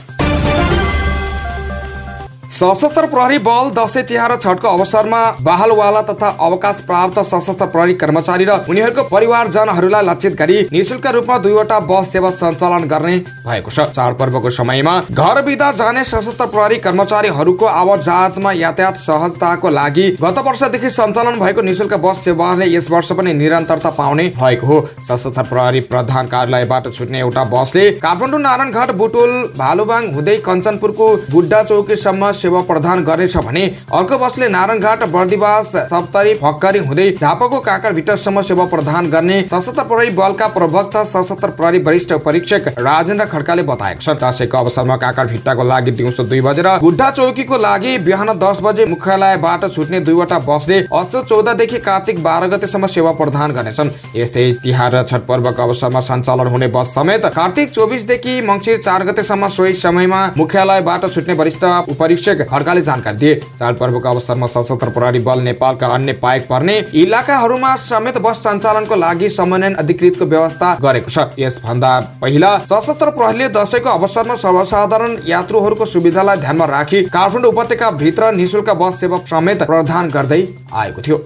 Speaker 2: सशस्त्र प्रहरी बल दशैं तिहार र छठको अवसरमा बाहलवाला तथा अवकाश प्राप्त सशस्त्र प्रहरी कर्मचारी र उनीहरूको परिवारजनहरूलाई लक्षित गरी निःशुल्क रूपमा 2वटा बस सेवा सञ्चालन गर्ने भएको छ। चाडपर्वको समयमा घर बिदा जाने सशस्त्र प्रहरी कर्मचारीहरूको आवाजातमा यातायात सहजताको लागि गत वर्षदेखि सञ्चालन भएको निःशुल्क बस सेवाले यस वर्ष पनि निरन्तरता पाउने भएको हो। सशस्त्र प्रहरी प्रधान कार्यालयबाट छुट्ने एउटा बसले काठमाडौँ नारायणघाट बुटोल भालुबाङ हुँदै कञ्चनपुरको बुड्डा चौकीसम्म सेवा प्रदान गर्नेछ भने अर्को बसले नारायणघाट बर्दिवास सप्तरी फक्करी हुँदै झापाको काँकरभिट्टासम्म सेवा प्रदान गर्ने सशस्त्र प्रहरी बलका प्रवक्ता सशस्त्र प्रहरी वरिष्ठ परीक्षक राजेन्द्र खड्काले बताएका छन्। दशैंको अवसरमा काँकरभिट्टाको लागि दिउँसो 2 बजे र बुड्डा चौकीको लागि बिहान 10 बजे मुख्यालयबाट छुट्ने 2वटा बसले असोज 14 देखि कार्तिक 12 गतेसम्म सेवा प्रदान गर्नेछन्। यस्तै तिहार र छठ पर्वको अवसरमा सञ्चालन हुने बस समेत कार्तिक 24 देखि मङ्सिर 4 गतेसम्म सोही समयमा मुख्यालयबाट छुट्ने वरिष्ठ उपरीक्षक अभिषेक खड्काले जानकारी दिए। चाडपर्वको अवसरमा सशस्त्र प्रहरी बल नेपालका अन्य पाएक पर्ने इलाकाहरूमा समेत बस सञ्चालनको लागि समन्वय अधिकृतको व्यवस्था गरेको छ। यसभन्दा पहिला सशस्त्र प्रहरीले दशैंको अवसरमा सर्वसाधारण यात्रुहरूको सुविधालाई ध्यानमा राखी काठमाडौँ उपत्यका भित्र निशुल्क बस सेवा समेत प्रदान गर्दै आएको थियो।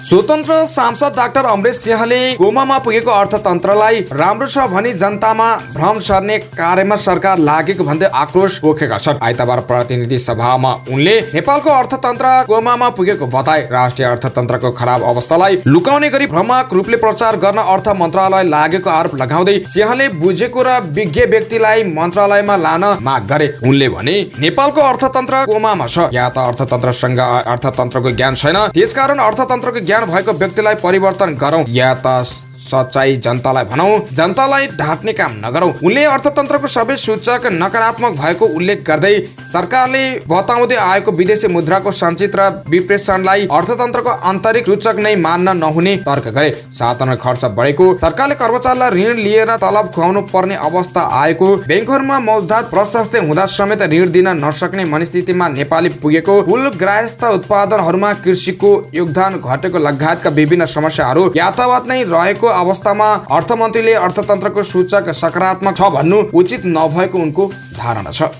Speaker 2: स्वतन्त्र सांसद डाक्टर अमरेश सिंहले गोमामा पुगेको अर्थतन्त्रलाई राम्रो छ भनी जनतामा भ्रम सर्ने कार्यमा सरकार लागेको भन्दै आक्रोश पोखेका छन्। आइतबार प्रतिनिधि सभामा उनले नेपालको अर्थतन्त्र गोमामा पुगेको बताए। राष्ट्रिय अर्थतन्त्रको खराब अवस्थालाई लुकाउने गरी भ्रमात्मक रूपले प्रचार गर्न अर्थ मन्त्रालय लागेको आरोप लगाउँदै सिंहले बुझेको र विज्ञ व्यक्तिलाई मन्त्रालयमा लान माग गरे। उनले भने नेपालको अर्थतन्त्र गोमामा छ, या त अर्थतन्त्रसँग अर्थतन्त्रको ज्ञान छैन, त्यसकारण अर्थतन्त्रको ज्ञान भएको व्यक्तिलाई परिवर्तन गरौं, या त सच्चाई जनतालाई भनौं, जनतालाई ढाँट्ने काम नगरौं। उनले अर्थतन्त्रको सबै सूचक नकारात्मक भएको उल्लेख गर्दै सरकारले बताउँदै आएको विदेशी मुद्राको सञ्चित र विप्रेषणलाई अर्थतन्त्रको आन्तरिक सूचक नै मान्न नहुने तर्क गरे। साधारण खर्च बढेको, सरकारले कर्मचारीलाई ऋण लिएर तलब खुवाउनु पर्ने अवस्था आएको, बैंकहरूमा मौजदात प्रशस्त हुँदा समेत ऋण दिन नसक्ने मनस्थितिमा नेपाली पुगेको, कुल ग्राहस्थ उत्पादनहरूमा कृषिको योगदान घटेको लगायतका विभिन्न समस्याहरू यथावत नै रहेको अवस्थामा अर्थमन्त्रीले अर्थतन्त्रको सूचक सकारात्मक छ भन्नु उचित नभएको उनको धारणा छ।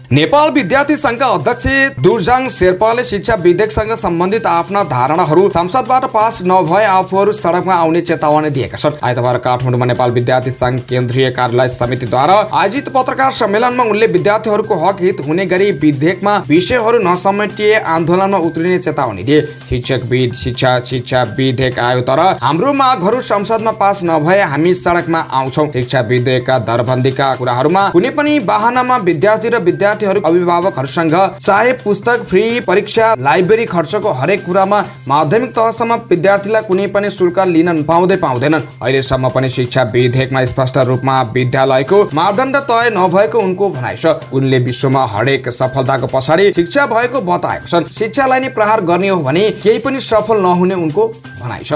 Speaker 2: नेपाल विद्यार्थी संघका अध्यक्ष दुर्जाङ शेर्पाले शिक्षा विधेयकसँग सम्बन्धित आफ्ना धारणाहरू संसदबाट पास नभए आफूहरू सडकमा आउने चेतावनी दिएका छन्। आइतबार काठमाडौँमा नेपाल विद्यार्थी संघ केन्द्रीय कार्यालय समितिद्वारा आयोजित पत्रकार सम्मेलनमा उनले विद्यार्थीहरूको हक हित हुने गरी विधेयकमा विषयहरू नसमेटिए आन्दोलनमा उत्रिने चेतावनी दिए। शिक्षा विधेयक आयो तर हाम्रो मागहरू संसदमा पास नभए हामी सडकमा आउँछौं। शिक्षा विधेयकका दरबन्दीका कुराहरूमा कुनै पनि बहानामा विद्यार्थी र अभिभावकहरूसँग चाहे पुस्तक, फ्री परीक्षा, लाइब्रेरी खर्चको हरेक कुरामा माध्यमिक तहसम्म विद्यार्थीलाई कुनै पनि शुल्क लिन पाउँदैनन्। अहिलेसम्म पनि शिक्षा विधेयकमा स्पष्ट रूपमा विद्यालयको मापदण्ड तय नभएको उनको भनाइ छ। उनले विश्वमा हरेक सफलताको पछाडि शिक्षा भएको बताएका छन्। शिक्षालाई नै प्रहार गर्ने हो भने केही पनि सफल नहुने उनको भनाइ छ।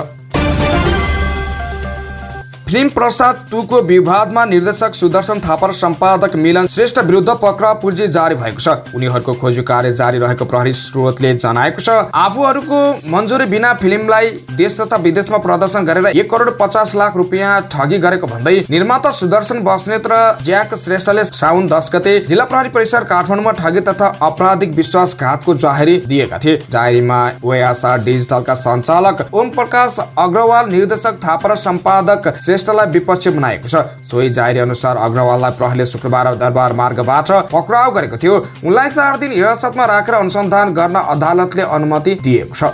Speaker 2: फिल्म प्रसाद 2 को विवादमा निर्देशक सुदर्शन थापा र सम्पादक मिलन श्रेष्ठ विरुद्ध पक्राउ पुर्जी जारी भएको छ। उनीहरूको खोजी कार्य जारी रहेको प्रहरी स्रोतले जनाएको छ। आफूहरूको मन्जुरी बिना फिल्मलाई देश तथा विदेशमा प्रदर्शन गरेर 1,50,00,000 रुपियाँ ठगी गरेको भन्दै निर्माता सुदर्शन बस्नेत र ज्याक श्रेष्ठले साउन 10 गते जिल्ला प्रहरी परिसर काठमाडौँमा ठगी तथा आपराधिक विश्वासघातको जाहेरी दिएका थिए। जाहेरीमा ओएसआर डिजिटलका सञ्चालक ओम प्रकाश अग्रवाल, निर्देशक थापा र सम्पादक लाई विपक्ष बनाएको छ। सोही जाहेरी अनुसार अग्रवाललाई प्रहरीले शुक्रबार दरबार मार्गबाट पक्राउ गरेको थियो। उनलाई 4 दिन हिरासतमा राखेर अनुसन्धान गर्न अदालतले अनुमति दिएको छ।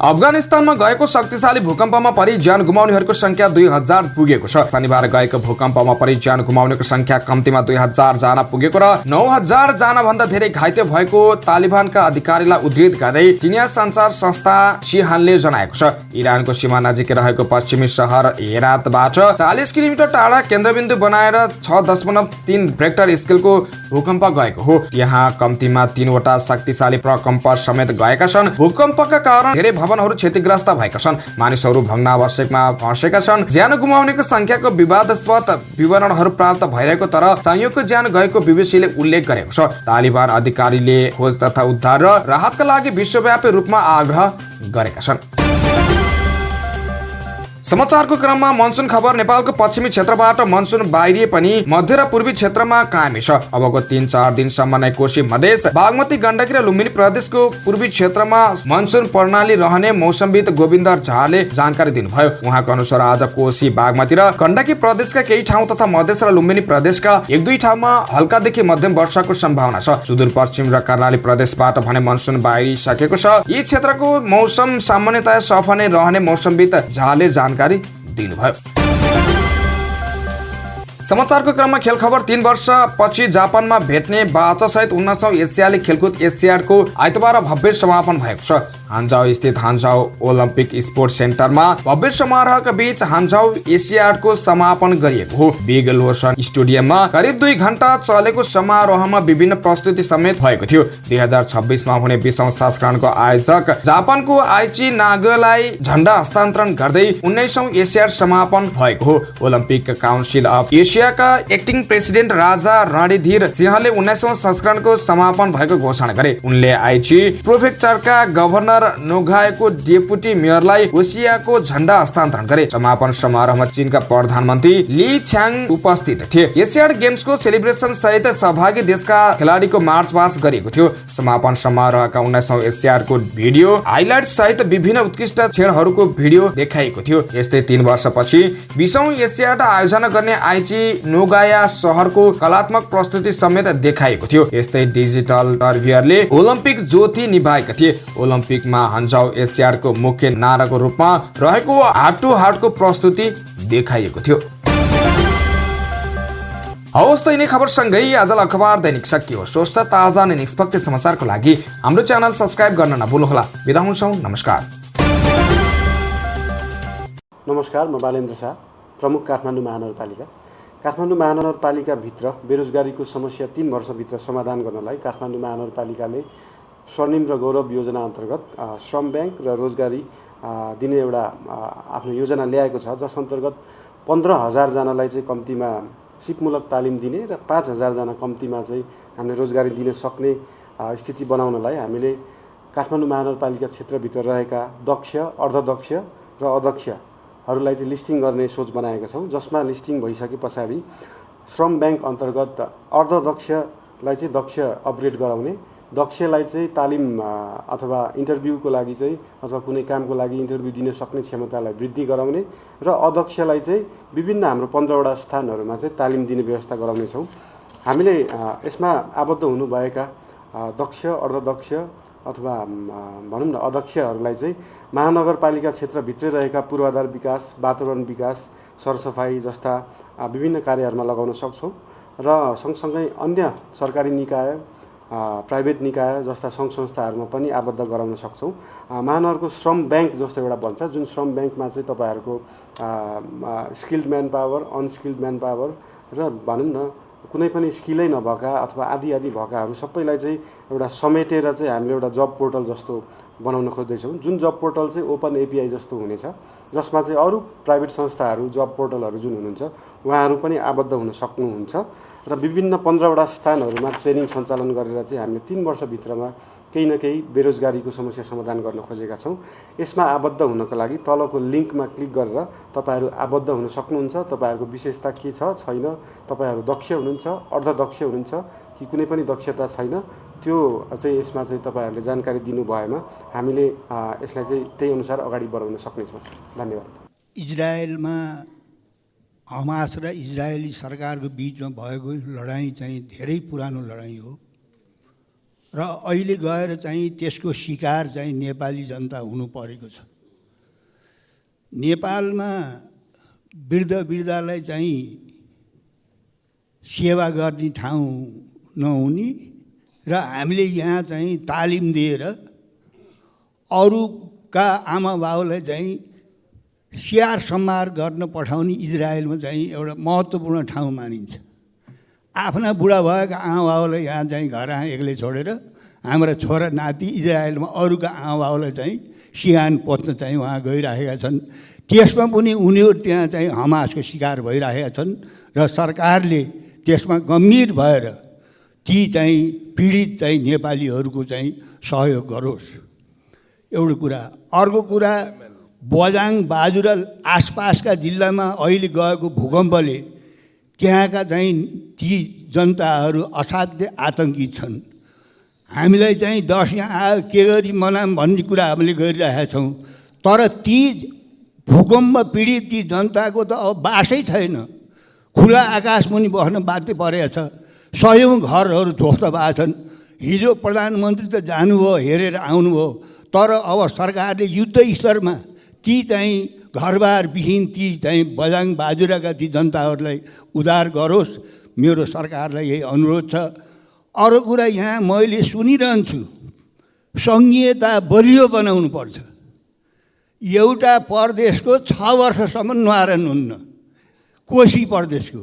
Speaker 2: अफगानिस्तानमा गएको शक्तिशाली भूकम्पमा परि ज्यान गुमाउनेहरूको संख्या 2000 पुगेको छ। शनिबार गएको भूकम्पमा परि ज्यान गुमाउनेको संख्या कम्तीमा 2000 जना पुगेको र 9000 जना भन्दा धेरै घाइते भएको तालिबानका अधिकारीलाई उद्धृत गर्दै चिनिया सञ्चार संस्था सिहानले जनाएको छ। इरानको सीमा नजिकै रहेको पश्चिमी शहर हेरातबाट 40 किलोमिटर टाढा केन्द्रबिन्दु बनाएर 6.3 रेक्टर स्केलको भूकम्प गएको हो। यहाँ कम्तीमा 3 वटा शक्तिशाली प्रकम्प समेत गएका छन्। भूकम्पका कारण धेरै भवनहरू क्षतिग्रस्त भएका छन्। मानिसहरू भग्नावशेषमा फँसेका छन्। ज्यान गुमाउनेको संख्याको विवादास्पद विवरणहरू प्राप्त भइरहेको तर संयोगको ज्यान गएको बीबीसीले उल्लेख गरेको छ। तालिबान अधिकारीले खोज तथा उद्धार र राहतका लागि विश्वव्यापी रूपमा आग्रह गरेका छन्। समाचारको क्रममा मनसुन खबर। नेपालको पश्चिमी क्षेत्रबाट मनसुन बाहिरिए पनि मध्य र पूर्वी क्षेत्रमा कायमै छ। अबको 3-4 दिनसम्म नै कोशी मधेस, बागमती, गण्डकी र लुम्बिनी प्रदेशको पूर्वी क्षेत्रमा मनसुन प्रणाली रहने मौसमविद गोविन्द झाले जानकारी दिनुभयो। उहाँको अनुसार आज कोशी, बागमती र गण्डकी प्रदेशका केही ठाउँ तथा मधेस र लुम्बिनी प्रदेशका 1-2 ठाउँमा हल्कादेखि मध्यम वर्षाको सम्भावना छ। सुदूरपश्चिम र कर्णाली प्रदेशबाट भने मनसुन बाहिरिसकेको छ। यी क्षेत्रको मौसम सामान्यतया सफा नै रहने मौसमविद झाले जानकारी दिनुभयो। समाचारको क्रममा खेल खबर। 3 वर्षपछि जापानमा भेट्ने बाचासहित 19औं एसियाली खेलकुद एसियाडको आइतबार भव्य समापन भएको छ। हान्जाउ स्थित हान्जाउ ओलम्पिक स्पोर्ट्स सेन्टरमा भव्य समारोहका बीच हान्जाउ एसियाडको समापन गरिएको हो। बिग लोसन स्टेडियममा करिब 2 घण्टा चलेको समारोहमा विभिन्न प्रस्तुति समेत भएको थियो। 2026 मा हुने 20औं संस्करणको आयोजक जापानको आइची नागोलाई झण्डा हस्तान्तरण गर्दै 19औं एसियाड समापन भएको हो। ओलम्पिक काउन्सिल अफ एसियाका एक्टिङ प्रेसिडेन्ट राजा रणधीर सिंहले 19औं संस्करणको समापन भएको घोषणा गरे। उनले आइची प्रोफेक्चरका गभर्नर नोगाएको डेपुटी मेयरलाई एसियाको झण्डा हस्तान्तरण गरे। समापन समारोहमा चीनका प्रधानमन्त्री ली छ्याङ उपस्थित थिए। एसियाड गेम्सको सेलिब्रेसन सहित सहभागी देशका खेलाडीको मार्च पास्ट गरिएको थियो। समापन समारोहका 19औं एसियाडको भिडियो हाइलाइट सहित विभिन्न उत्कृष्ट क्षणहरूको भिडियो देखाइएको थियो। यस्तै 3 वर्षपछि 20औं एसियाड आयोजना गर्ने आइची नोगाया शहरको कलात्मक प्रस्तुति समेत देखाइएको थियो। यस्तै डिजिटल टर्भियरले ओलम्पिक ज्योति निभाएका थिए। ओलम्पिकमा हन्जाउ एसियाडको मुख्य नाराको रूपमा रहेको हार्ट टु हार्टको प्रस्तुति देखाइएको थियो। हवस् त यिनै खबरसँगै आजलाई अखबार दैनिक सकियो। स्वस्थ ताजा अनि निष्पक्ष समाचारको लागि हाम्रो च्यानल सब्स्क्राइब गर्न नभुल्नुहोला। बिदा हुन्छौँ, नमस्कार।
Speaker 1: नमस्कार, म बालेन्द्र शाह, प्रमुख काठमाडौँ महानगरपालिका। काठमाडौँ महानगरपालिकाभित्र बेरोजगारीको समस्या 3 वर्षभित्र समाधान गर्नलाई काठमाडौँ महानगरपालिकाले स्वर्णिम र गौरव योजना अन्तर्गत श्रम ब्याङ्क र रोजगारी दिने एउटा आफ्नो योजना ल्याएको छ, जस अन्तर्गत 15,000 जनालाई चाहिँ कम्तीमा सिपमूलक तालिम दिने र 5,000 जना कम्तीमा चाहिँ हामीले रोजगारी दिन सक्ने स्थिति बनाउनलाई हामीले काठमाडौँ महानगरपालिका क्षेत्रभित्र रहेका दक्ष, अर्धदक्ष र अदक्षहरूलाई चाहिँ लिस्टिङ गर्ने सोच बनाएका छौँ। जसमा लिस्टिङ भइसके पछाडि श्रम ब्याङ्क अन्तर्गत अर्धदक्षलाई चाहिँ दक्ष अपग्रेड गराउने, दक्षलाई चाहिँ तालिम अथवा इन्टरभ्यूको लागि चाहिँ अथवा कुनै कामको लागि इन्टरभ्यू दिन सक्ने क्षमतालाई वृद्धि गराउने र अदक्षलाई चाहिँ विभिन्न हाम्रो 15वटा स्थानहरूमा चाहिँ तालिम दिने व्यवस्था गराउनेछौँ। हामीले यसमा आबद्ध हुनुभएका दक्ष, अर्धदक्ष अथवा भनौँ न अदक्षहरूलाई चाहिँ महानगरपालिका क्षेत्रभित्रै रहेका पूर्वाधार विकास, वातावरण विकास, सरसफाइ जस्ता विभिन्न कार्यहरूमा लगाउन सक्छौँ र सँगसँगै अन्य सरकारी निकाय, प्राइभेट निकाय जस्ता सङ्घ संस्थाहरूमा पनि आबद्ध गराउन सक्छौँ। महानगरको श्रम ब्याङ्क जस्तो एउटा बन्छ, जुन श्रम ब्याङ्कमा चाहिँ तपाईँहरूको skilled man power, unskilled man power र भनौँ न कुनै पनि स्किलै नभएका अथवा आदि भएकाहरू सबैलाई चाहिँ एउटा समेटेर चाहिँ हामीले एउटा जब पोर्टल जस्तो बनाउन खोज्दैछौँ। जुन जब पोर्टल चाहिँ ओपन एपिआई जस्तो हुनेछ, जसमा चाहिँ अरू प्राइभेट संस्थाहरू, जब पोर्टलहरू जुन हुनुहुन्छ उहाँहरू पनि आबद्ध हुन सक्नुहुन्छ र विभिन्न 15वटा स्थानहरूमा ट्रेनिङ सञ्चालन गरेर चाहिँ हामीले 3 वर्षभित्रमा केही न केही बेरोजगारीको समस्या समाधान गर्न खोजेका छौँ। यसमा आबद्ध हुनको लागि तलको लिङ्कमा क्लिक गरेर तपाईँहरू आबद्ध हुन सक्नुहुन्छ। तपाईँहरूको विशेषता के छ, छैन, तपाईँहरू दक्ष हुनुहुन्छ, अर्धदक्ष हुनुहुन्छ कि कुनै पनि दक्षता छैन, त्यो चाहिँ यसमा चाहिँ तपाईँहरूले जानकारी दिनु भएमा हामीले यसलाई चाहिँ त्यही अनुसार अगाडि बढाउन सक्नेछौँ। धन्यवाद।
Speaker 3: इजरायलमा हमास र इजरायली सरकारको बिचमा भएको लडाइँ चाहिँ धेरै पुरानो लडाइँ हो र अहिले गएर चाहिँ त्यसको शिकार चाहिँ नेपाली जनता हुनु परेको छ। नेपालमा वृद्धलाई चाहिँ सेवा गर्ने ठाउँ नहुने र हामीले यहाँ चाहिँ तालिम दिएर अरूका आमा बाउलाई चाहिँ स्याहार सम्हार गर्न पठाउने इजरायलमा चाहिँ एउटा महत्त्वपूर्ण ठाउँ मानिन्छ। आफ्ना बुढा भएका आमा बाउलाई यहाँ चाहिँ घर एक्लै छोडेर हाम्रा छोरा नाति इजरायलमा अरूका आमा बाउलाई चाहिँ सिहान पोत्न चाहिँ उहाँ गइराखेका छन्। त्यसमा पनि उनीहरू त्यहाँ चाहिँ हमासको शिकार भइरहेका छन् र सरकारले त्यसमा गम्भीर भएर ती चाहिँ पीडित चाहिँ नेपालीहरूको चाहिँ सहयोग गरोस्, एउटा कुरा। अर्को कुरा, बझाङ बाजुरा आसपासका जिल्लामा अहिले गएको भूकम्पले त्यहाँका चाहिँ ती जनताहरू असाध्य आतङ्कित छन्। हामीलाई चाहिँ दसैँ आयो के गरी मनाऊँ भन्ने कुरा हामीले गरिरहेका छौँ, तर ती भूकम्प पीडित ती जनताको त अब बासै छैन। खुला आकाश मुनि बस्न बाध्य परेको छ। सयौँ घरहरू ध्वस्त भएको छन्। हिजो प्रधानमन्त्री त जानुभयो, हेरेर आउनुभयो, तर अब सरकारले युद्ध स्तरमा ती चाहिँ घरबार विहीन ती चाहिँ बझाङ बाजुराका ती जनताहरूलाई उद्धार गरोस्, मेरो सरकारलाई यही अनुरोध छ। अरू कुरा यहाँ मैले सुनिरहन्छु, सङ्घीयता बलियो बनाउनु पर्छ। एउटा प्रदेशको 6 वर्षसम्म न्वारन हुन्न, कोशी प्रदेशको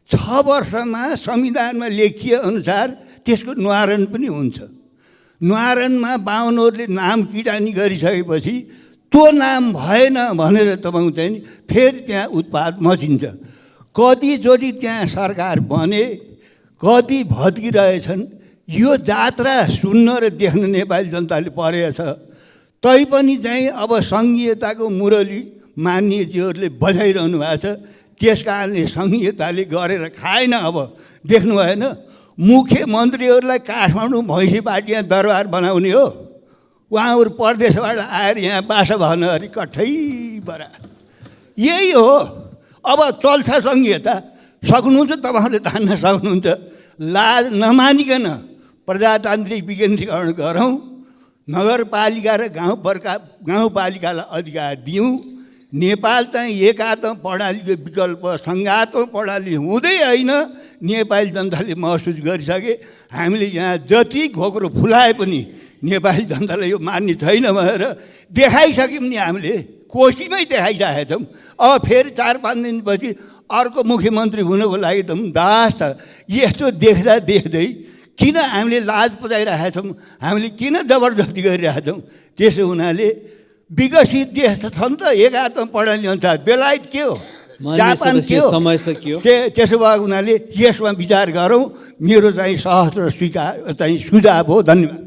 Speaker 3: 6 वर्षमा संविधानमा लेखिए अनुसार त्यसको न्वारन पनि हुन्छ। न्वारनमा बाहुनहरूले नाम किटानी गरिसकेपछि त्यो नाम भएन भनेर तपाईँ चाहिँ फेरि त्यहाँ उत्पात मचिन्छ। कतिचोटि त्यहाँ सरकार बने, कति भत्किरहेछन्। यो जात्रा सुन्न र देख्न नेपाली जनताले परेछ। तैपनि चाहिँ अब सङ्घीयताको मुरली मान्यजीहरूले बजाइरहनु भएको छ। त्यस कारणले सङ्घीयताले गरेर खाएन। अब देख्नु भएन, मुख्यमन्त्रीहरूलाई काठमाडौँ भैँसीपाटिया दरबार बनाउने हो। उहाँहरू परदेशबाट आएर यहाँ बासा भन अरे कठै बरा। यही हो। अब चल्छ सङ्घीयता। सक्नुहुन्छ, तपाईँहरूले तान्न सक्नुहुन्छ। लाज नमानिकन प्रजातान्त्रिक विकेन्द्रीकरण गरौँ। नगरपालिका र गाउँपालिकालाई अधिकार दिउँ। नेपाल चाहिँ एकात्म प्रणालीको विकल्प सङ्घात्म प्रणाली हुँदै होइन। नेपाली जनताले महसुस गरिसके। हामीले यहाँ जति घोक्रो फुलाए पनि नेपाली जनतालाई यो मान्ने छैन भनेर देखाइसक्यौँ नि। हामीले कोसीमै देखाइसकेका छौँ। अब फेरि 4-5 दिनपछि अर्को मुख्यमन्त्री हुनको लागि त दास छ। यस्तो देख्दा देख्दै किन हामीले लाज पचाइरहेका छौँ? हामीले किन जबरजस्ती गरिरहेका छौँ? त्यसो हुनाले विकसित देश छन् त एकात्म प्रणाली अनुसार। बेलायत के हो, जापान के हो?
Speaker 4: समय सकियो।
Speaker 3: त्यसो भएको हुनाले यसमा विचार गरौँ। मेरो चाहिँ सहस्र सुझाव हो। धन्यवाद।